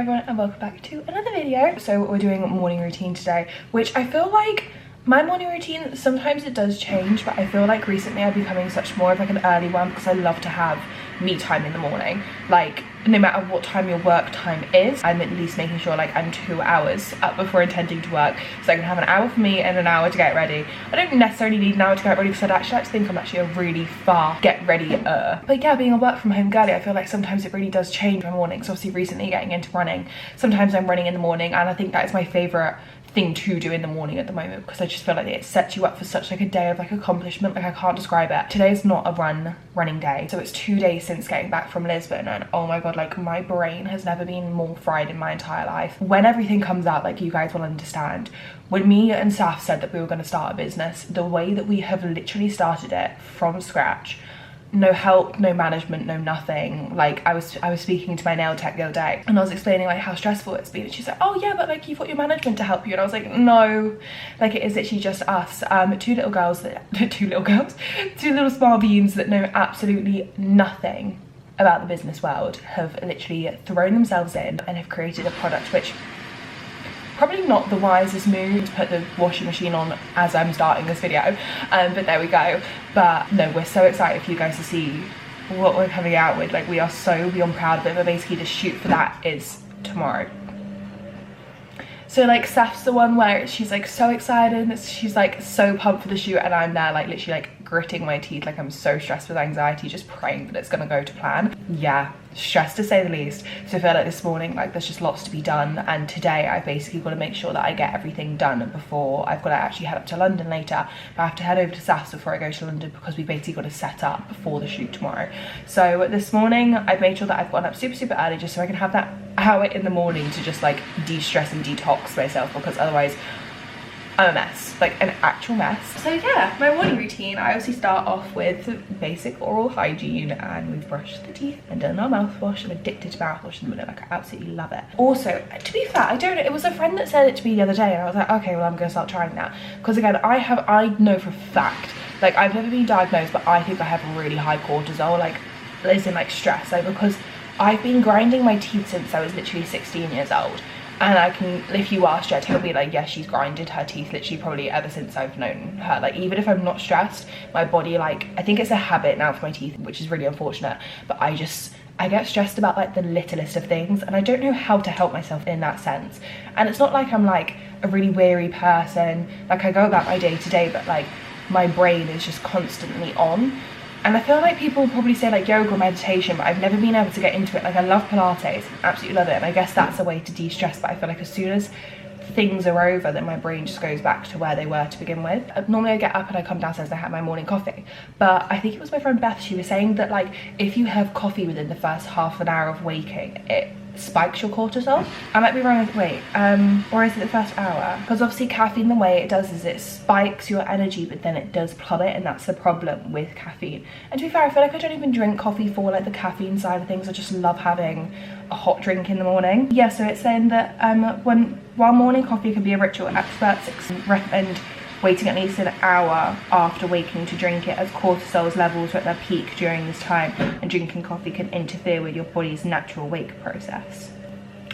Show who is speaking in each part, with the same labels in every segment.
Speaker 1: everyone and welcome back to another video. So we're doing a morning routine today, which I feel like my morning routine, sometimes it does change, but I feel like recently I'm becoming such more of like an early one because I love to have me time in the morning. Like no matter what time your work time is, I'm at least making sure like I'm 2 hours up before intending to work, so I can have an hour for me and an hour to get ready. I don't necessarily need an hour to get ready because I'd actually like to think I'm actually a really fast get ready but yeah, being a work from home girly, I feel like sometimes it really does change my mornings. Obviously recently getting into running, sometimes I'm running in the morning, and I think that is my favorite thing to do in the morning at the moment because I just feel like it sets you up for such like a day of like accomplishment. Like I can't describe it. Today's not a running day, so it's 2 days since getting back from Lisbon, and oh my god, like my brain has never been more fried in my entire life. When everything comes out, like you guys will understand, when me and Saf said that we were going to start a business, the way that we have literally started it from scratch, no help, no management, no nothing. Like I was speaking to my nail tech the other day and I was explaining like how stressful it's been, and she's like, oh yeah, but like you've got your management to help you, and I was like, no, like it is literally just us. Two little small beans that know absolutely nothing about the business world have literally thrown themselves in and have created a product which probably not the wisest move to put the washing machine on as I'm starting this video, but there we go. But no, we're so excited for you guys to see what we're coming out with. Like we are so beyond proud of it, but basically the shoot for that is tomorrow. So like Saf's the one where she's like so excited, she's like so pumped for the shoot, and I'm there like literally like gritting my teeth, like I'm so stressed with anxiety, just praying that it's gonna go to plan. Yeah, stressed to say the least. So I feel like this morning like there's just lots to be done, and today I basically got to make sure that I get everything done before I've got to actually head up to London later. But I have to head over to Saf's before I go to London because we basically got to set up before the shoot tomorrow. So this morning I've made sure that I've gotten up super early just so I can have that hour in the morning to just like de-stress and detox myself, because otherwise I'm a mess, like an actual mess. So yeah, my morning routine, I obviously start off with basic oral hygiene, and we've brushed the teeth and done our mouthwash. I'm addicted to mouthwash in the minute, like I absolutely love it. Also, to be fair, I don't know, it was a friend that said it to me the other day and I was like, okay, well I'm gonna start trying that, because again, I know for a fact, like I've never been diagnosed, but I think I have really high cortisol, like as in like stress, like because I've been grinding my teeth since I was literally 16 years old. And I can, if you ask Jed, he'll be like, yeah, she's grinded her teeth literally probably ever since I've known her. Like even if I'm not stressed, my body, like I think it's a habit now for my teeth, which is really unfortunate, but I get stressed about like the littlest of things, and I don't know how to help myself in that sense. And it's not like I'm like a really weary person, like I go about my day to day, but like my brain is just constantly on. And I feel like people probably say like yoga or meditation, but I've never been able to get into it. Like I love Pilates, absolutely love it, and I guess that's a way to de-stress, but I feel like as soon as things are over, then my brain just goes back to where they were to begin with. Normally I get up and I come downstairs and I have my morning coffee, but I think it was my friend Beth, she was saying that like if you have coffee within the first half an hour of waking, it spikes your cortisol. I might be wrong, wait, or is it the first hour? Because obviously caffeine, the way it does is it spikes your energy, but then it does plummet, and that's the problem with caffeine. And to be fair, I feel like I don't even drink coffee for like the caffeine side of things. I just love having a hot drink in the morning. Yeah, so it's saying that while morning coffee can be a ritual, experts recommend waiting at least an hour after waking to drink it, as cortisol's levels are at their peak during this time, and drinking coffee can interfere with your body's natural wake process.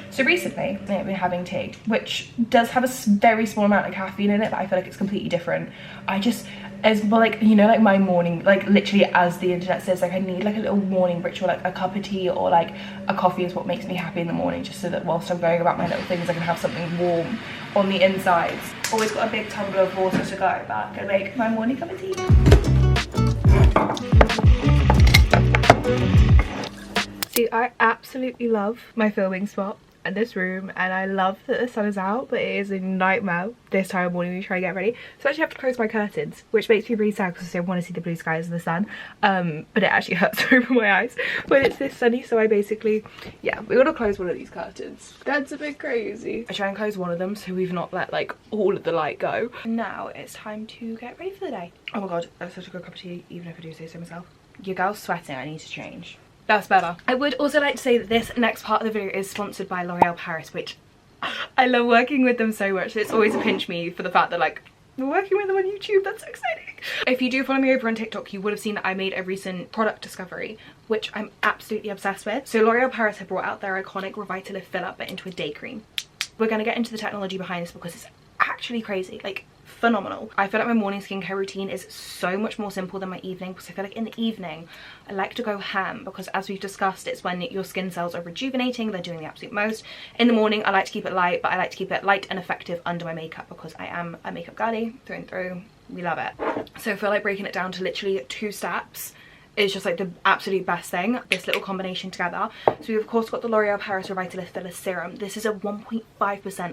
Speaker 1: So recently, I've been having tea, which does have a very small amount of caffeine in it, but I feel like it's completely different. I just, as well, like, you know, like my morning, like literally as the internet says, like I need like a little morning ritual, like a cup of tea or like a coffee is what makes me happy in the morning, just so that whilst I'm going about my little things, I can have something warm on the insides. Always got a big tumbler of water to go back and make my morning cup of tea. See, I absolutely love my filming spot and this room, and I love that the sun is out, but it is a nightmare this time of morning when you try to get ready. So I actually have to close my curtains, which makes me really sad because I want to see the blue skies and the sun, but it actually hurts to open my eyes when it's this sunny. So I basically, yeah, we gotta close one of these curtains. That's a bit crazy. I try and close one of them so we've not let like all of the light go. Now it's time to get ready for the day. Oh my god, that's such a good cup of tea, even if I do say so myself. Your girl's sweating, I need to change. That's better. I would also like to say that this next part of the video is sponsored by L'Oreal Paris, which I love working with them so much. It's always a pinch me for the fact that like we're working with them on YouTube. That's so exciting. If you do follow me over on TikTok, you would have seen that I made a recent product discovery, which I'm absolutely obsessed with. So L'Oreal Paris have brought out their iconic Revitalift filler, but into a day cream. We're going to get into the technology behind this because it's actually crazy, like phenomenal. I feel like my morning skincare routine is so much more simple than my evening, because I feel like in the evening I like to go ham, because as we've discussed, it's when your skin cells are rejuvenating, they're doing the absolute most. In the morning I like to keep it light, but I like to keep it light and effective under my makeup, because I am a makeup girly through and through. We love it. So I feel like breaking it down to literally 2 steps is just like the absolute best thing, this little combination together. So we've of course got the L'Oreal Paris Revitalift Filler Serum. This is a 1.5%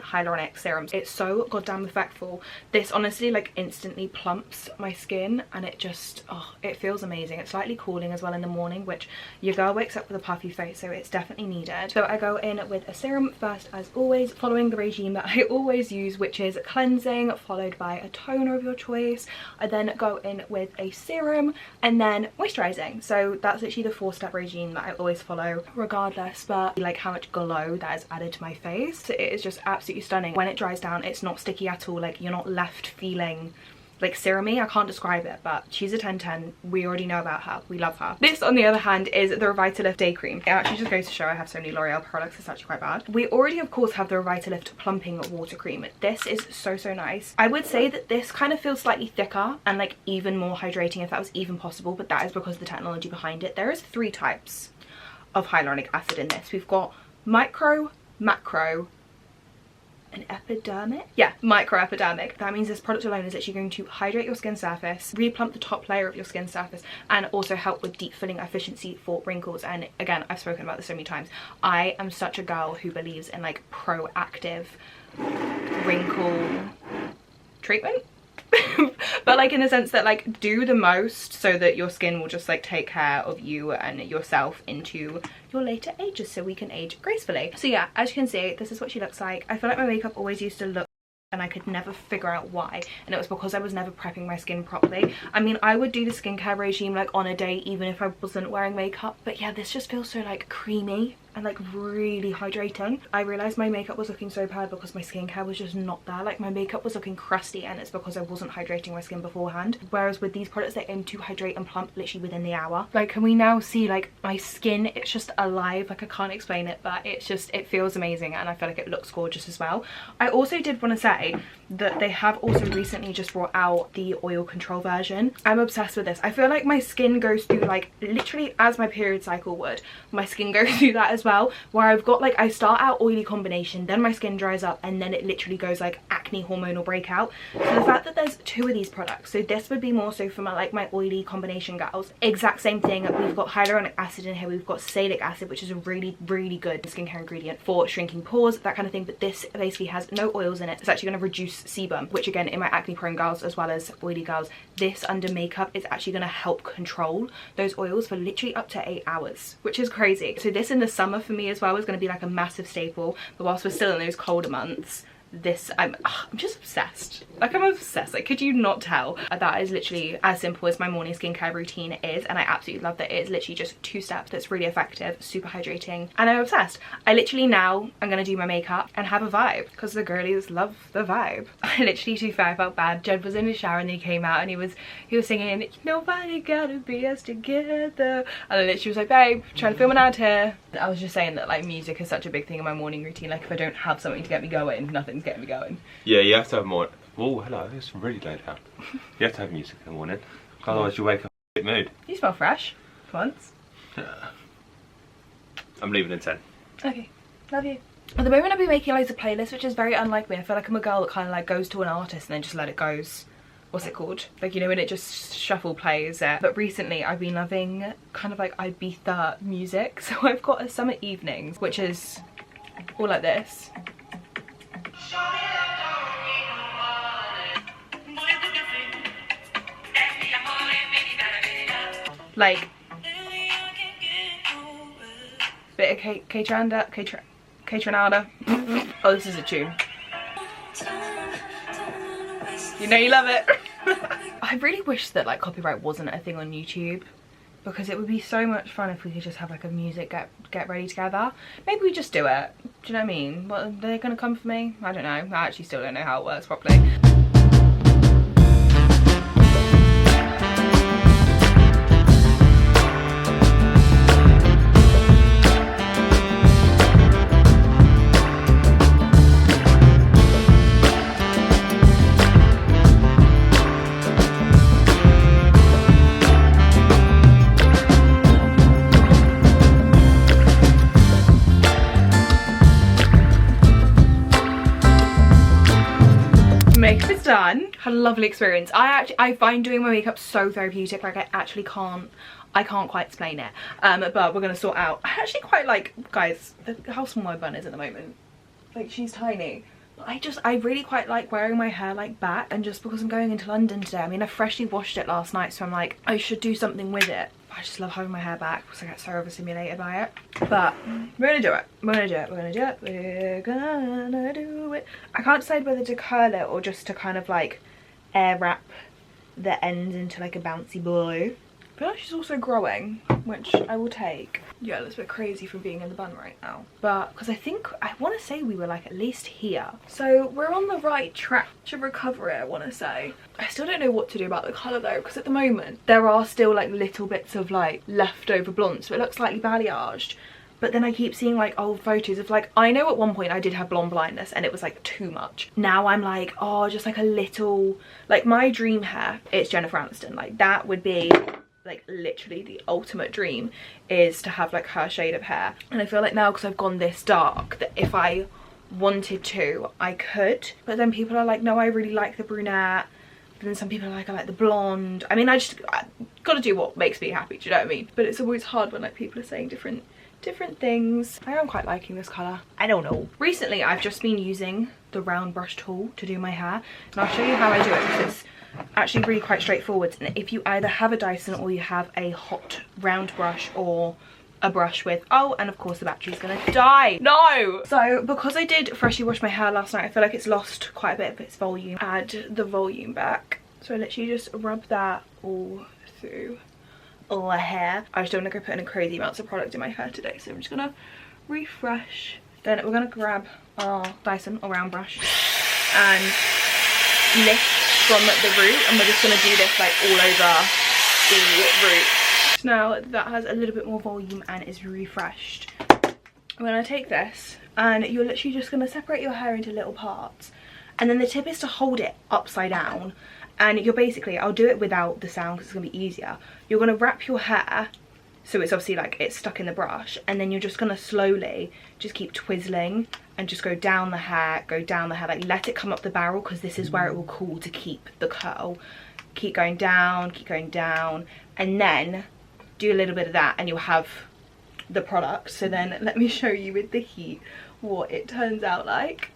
Speaker 1: hyaluronic serum. It's so goddamn effectful. This honestly like instantly plumps my skin, and it just, oh, it feels amazing. It's slightly cooling as well in the morning, which your girl wakes up with a puffy face, so it's definitely needed. So I go in with a serum first, as always, following the regime that I always use, which is cleansing followed by a toner of your choice. I then go in with a serum and then moisturizing. So that's literally the 4-step regime that I always follow regardless, but like how much glow that is added to my face, it is just absolutely stunning. When it dries down, it's not sticky at all, like you're not left feeling like serumy. I can't describe it, but she's a 10/10. We already know about her. We love her. This, on the other hand, is the Revitalift Day Cream. It actually just goes to show I have so many L'Oreal products. It's actually quite bad. We already, of course, have the Revitalift Plumping Water Cream. This is so, so nice. I would say that this kind of feels slightly thicker and like even more hydrating, if that was even possible, but that is because of the technology behind it. There is 3 types of hyaluronic acid in this. We've got micro, macro, an epidermic? Yeah, microepidermic. That means this product alone is actually going to hydrate your skin surface, re-plump the top layer of your skin surface, and also help with deep filling efficiency for wrinkles. And again, I've spoken about this so many times. I am such a girl who believes in like proactive wrinkle treatment. But like in the sense that like do the most so that your skin will just like take care of you and yourself into your later ages, so we can age gracefully. So yeah, as you can see, this is what she looks like. I feel like my makeup always used to look, and I could never figure out why, and it was because I was never prepping my skin properly. I mean, I would do the skincare regime like on a day even if I wasn't wearing makeup, but yeah, this just feels so like creamy and like really hydrating. I realized my makeup was looking so bad because my skincare was just not there. Like my makeup was looking crusty, and it's because I wasn't hydrating my skin beforehand. Whereas with these products, they aim to hydrate and plump literally within the hour. Like, can we now see like my skin? It's just alive. Like I can't explain it, but it's just, it feels amazing, and I feel like it looks gorgeous as well. I also did want to say that they have also recently just brought out the oil control version. I'm obsessed with this. I feel like my skin goes through like literally as my period cycle would. My skin goes through that as well, where I've got like, I start out oily combination, then my skin dries up, and then it literally goes like acne hormonal breakout. So the fact that there's 2 of these products, so this would be more so for my like my oily combination girls. Exact same thing. We've got hyaluronic acid in here, we've got salicylic acid, which is a really good skincare ingredient for shrinking pores, that kind of thing, but this basically has no oils in it. It's actually going to reduce sebum, which again, in my acne prone girls as well as oily girls, this under makeup is actually going to help control those oils for literally up to 8 hours, which is crazy. So this in the summer for me as well is going to be like a massive staple, but whilst we're still in those colder months, this I'm just obsessed. Like I'm obsessed. Like, could you not tell? That is literally as simple as my morning skincare routine is, and I absolutely love that it is literally just 2 steps that's really effective, super hydrating, and I'm obsessed. I literally now I'm gonna do my makeup and have a vibe, because the girlies love the vibe. I literally, to be fair, I felt bad. Jed was in the shower and he came out and he was singing "Nobody Gotta Be Us Together," and then literally was like, "Babe, trying to film an ad here." I was just saying that like music is such a big thing in my morning routine. Like if I don't have something to get me going, nothing's getting me going.
Speaker 2: Yeah, you have to have more. Oh, hello, it's really late out. You have to have music in the morning, otherwise you wake up in a mood.
Speaker 1: You smell fresh for once.
Speaker 2: Yeah. I'm leaving in 10.
Speaker 1: Okay, love you. At the moment I've been making loads of playlists, which is very unlike me. I feel like I'm a girl that kind of like goes to an artist and then just let it go. What's it called? Like, you know, when it just shuffle plays it. But recently I've been loving kind of like Ibiza music. So I've got a summer evenings, which is all like this. Like bit of K-Tranada. Oh, this is a tune. You know you love it. I really wish that like copyright wasn't a thing on YouTube, because it would be so much fun if we could just have like a music get ready together. Maybe we just do it. Do you know what I mean? What, are they gonna come for me? I don't know. I actually still don't know how it works properly.
Speaker 3: It's done. Had a lovely experience. I find doing my makeup so therapeutic. Like I can't quite explain it. But we're gonna sort out. I actually quite like, guys, how small my bun is at the moment. Like, she's tiny. I really quite like wearing my hair like back, and just because I'm going into London today, I mean, I freshly washed it last night, so I'm like, I should do something with it. I just love having my hair back because I get so overstimulated by it. But we're gonna do it. We're gonna do it. We're gonna do it. We're gonna do it. I can't decide whether to curl it or just to kind of like air wrap the ends into like a bouncy blue. I feel like she's also growing, which I will take. Yeah, that's a bit crazy from being in the bun right now. But, because I want to say we were like at least here. So we're on the right track to recover it, I want to say. I still don't know what to do about the colour though, because at the moment, there are still like little bits of like leftover blonde, so it looks slightly balayaged. But then I keep seeing like old photos of like, I know at one point I did have blonde blindness and it was like too much. Now I'm like, oh, just like a little, like my dream hair, it's Jennifer Aniston. Like that would be like literally the ultimate dream, is to have like her shade of hair. And I feel like now, because I've gone this dark, that if I wanted to, I could. But then people are like, no, I really like the brunette. And then some people are like, I like the blonde. I mean, I gotta do what makes me happy, do you know what I mean? But it's always hard when like people are saying different things. I am quite liking this colour. I don't know. Recently, I've just been using the round brush tool to do my hair. And I'll show you how I do it, because it's actually really quite straightforward. And if you either have a Dyson or you have a hot round brush or a brush with, oh, and of course the battery's gonna die. No! So because I did freshly wash my hair last night, I feel like it's lost quite a bit of its volume. Add the volume back. So I literally just rub that all through all the hair. I just don't want to go put in crazy amounts of product in my hair today, so I'm just gonna refresh. Then we're gonna grab our Dyson or round brush and lift from the root, and we're just gonna do this like all over the root. So now that has a little bit more volume and is refreshed, I'm gonna take this and you're literally just gonna separate your hair into little parts, and then the tip is to hold it upside down. And you're basically, I'll do it without the sound because it's gonna be easier. You're gonna wrap your hair so it's obviously like it's stuck in the brush, and then you're just gonna slowly just keep twizzling and just go down the hair, like let it come up the barrel, because this is where it will cool to keep the curl. Keep going down, and then do a little bit of that and you'll have the product. So then let me show you with the heat what it turns out like.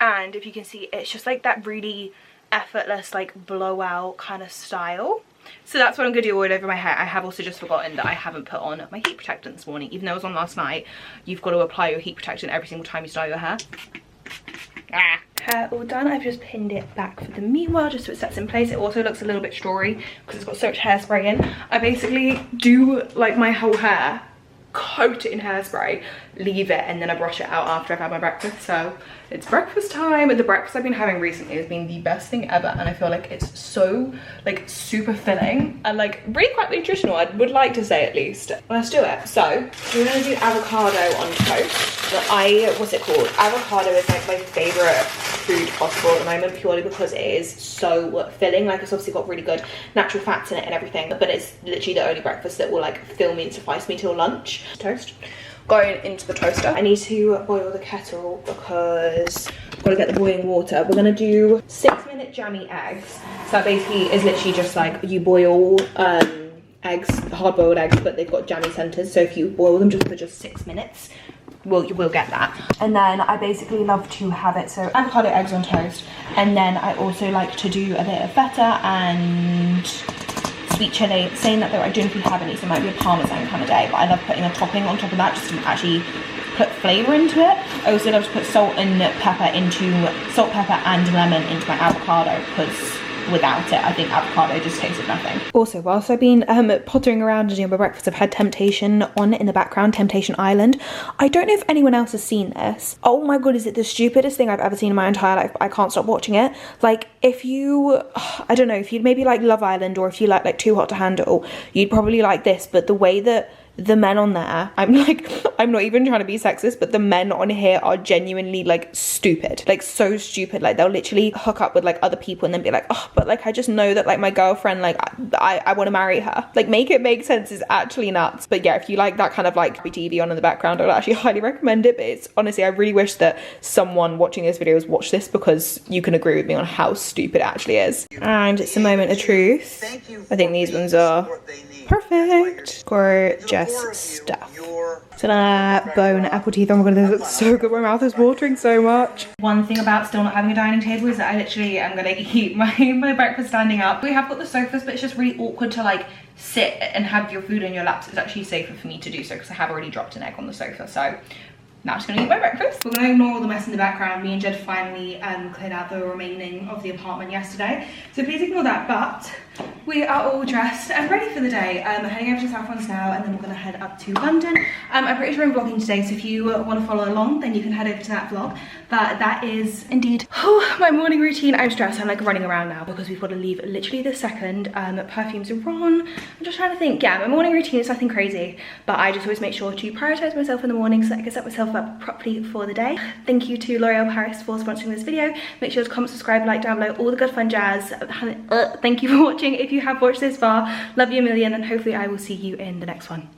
Speaker 3: And if you can see, it's just like that really effortless like blowout kind of style. So that's what I'm gonna do all over my hair. I have also just forgotten that I haven't put on my heat protectant this morning, even though it was on last night. You've got to apply your heat protectant every single time you style your hair. Hair all done. I've just pinned it back for the meanwhile, just so it sets in place. It also looks a little bit strawy because it's got so much hairspray in. I basically do like my whole hair, coat it in hairspray, leave it, and then I brush it out after I've had my breakfast. So it's breakfast time. The breakfast I've been having recently has been the best thing ever, and I feel like it's so like super filling and like really quite nutritional, I would like to say, at least. Let's do it. So we're gonna do avocado on toast. But what's it called? Avocado is like my favorite food possible at the moment, purely because it is so filling. Like, it's obviously got really good natural fats in it and everything, but it's literally the only breakfast that will like fill me and suffice me till lunch. Toast going into the toaster. I need to boil the kettle because I've got to get the boiling water. We're gonna do 6-minute jammy eggs. So that basically is literally just like you boil eggs, hard-boiled eggs, but they've got jammy centers. So if you boil them just for just 6 minutes, you will get that. And then I basically love to have it, so avocado eggs on toast, and then I also like to do a bit of feta and sweet chili. Saying that though, I don't know if we have any, so it might be a parmesan kind of day, but I love putting a topping on top of that just to actually put flavour into it. I also love to put salt, pepper and lemon into my avocado, because without it, I think avocado just tasted nothing. Also, whilst I've been pottering around and doing my breakfast, I've had Temptation on in the background, Temptation Island. I don't know if anyone else has seen this. Oh my god, is it the stupidest thing I've ever seen in my entire life? I can't stop watching it. Like, if you, I don't know, if you'd maybe like Love Island, or if you like Too Hot to Handle, you'd probably like this. But the way that the men on there, I'm not even trying to be sexist, but the men on here are genuinely like stupid, like so stupid. Like they'll literally hook up with like other people and then be like, oh, but like I just know that like my girlfriend, like I want to marry her. Like make it make sense. Is actually nuts. But yeah, if you like that kind of like TV on in the background, I would actually highly recommend it. But it's honestly, I really wish that someone watching this video has watched this, because you can agree with me on how stupid it actually is. And it's a moment of truth. I think these ones are perfect. Gorgeous stuff. Ta-da! Bone apple teeth. Oh my god, this looks so good. My mouth is watering so much. One thing about still not having a dining table is that I literally am gonna eat my breakfast standing up. We have got the sofas, but it's just really awkward to like sit and have your food on your laps. It's actually safer for me to do so because I have already dropped an egg on the sofa. So now I'm just gonna eat my breakfast. We're gonna ignore all the mess in the background. Me and Jed finally cleared out the remaining of the apartment yesterday, so please ignore that. But we are all dressed and ready for the day. Heading over to South Ones now, and then we're gonna head up to London. I'm pretty sure I'm vlogging today, so if you want to follow along, then you can head over to that vlog. But that is indeed my morning routine. I'm stressed. I'm like running around now because we've got to leave literally this second. Perfumes are on. I'm just trying to think. Yeah, my morning routine is nothing crazy, but I just always make sure to prioritize myself in the morning so that I can set myself up properly for the day. Thank you to L'Oreal Paris for sponsoring this video. Make sure to comment, subscribe, like down below, all the good fun jazz. Thank you for watching. If you have watched this far, love you a million, and hopefully I will see you in the next one.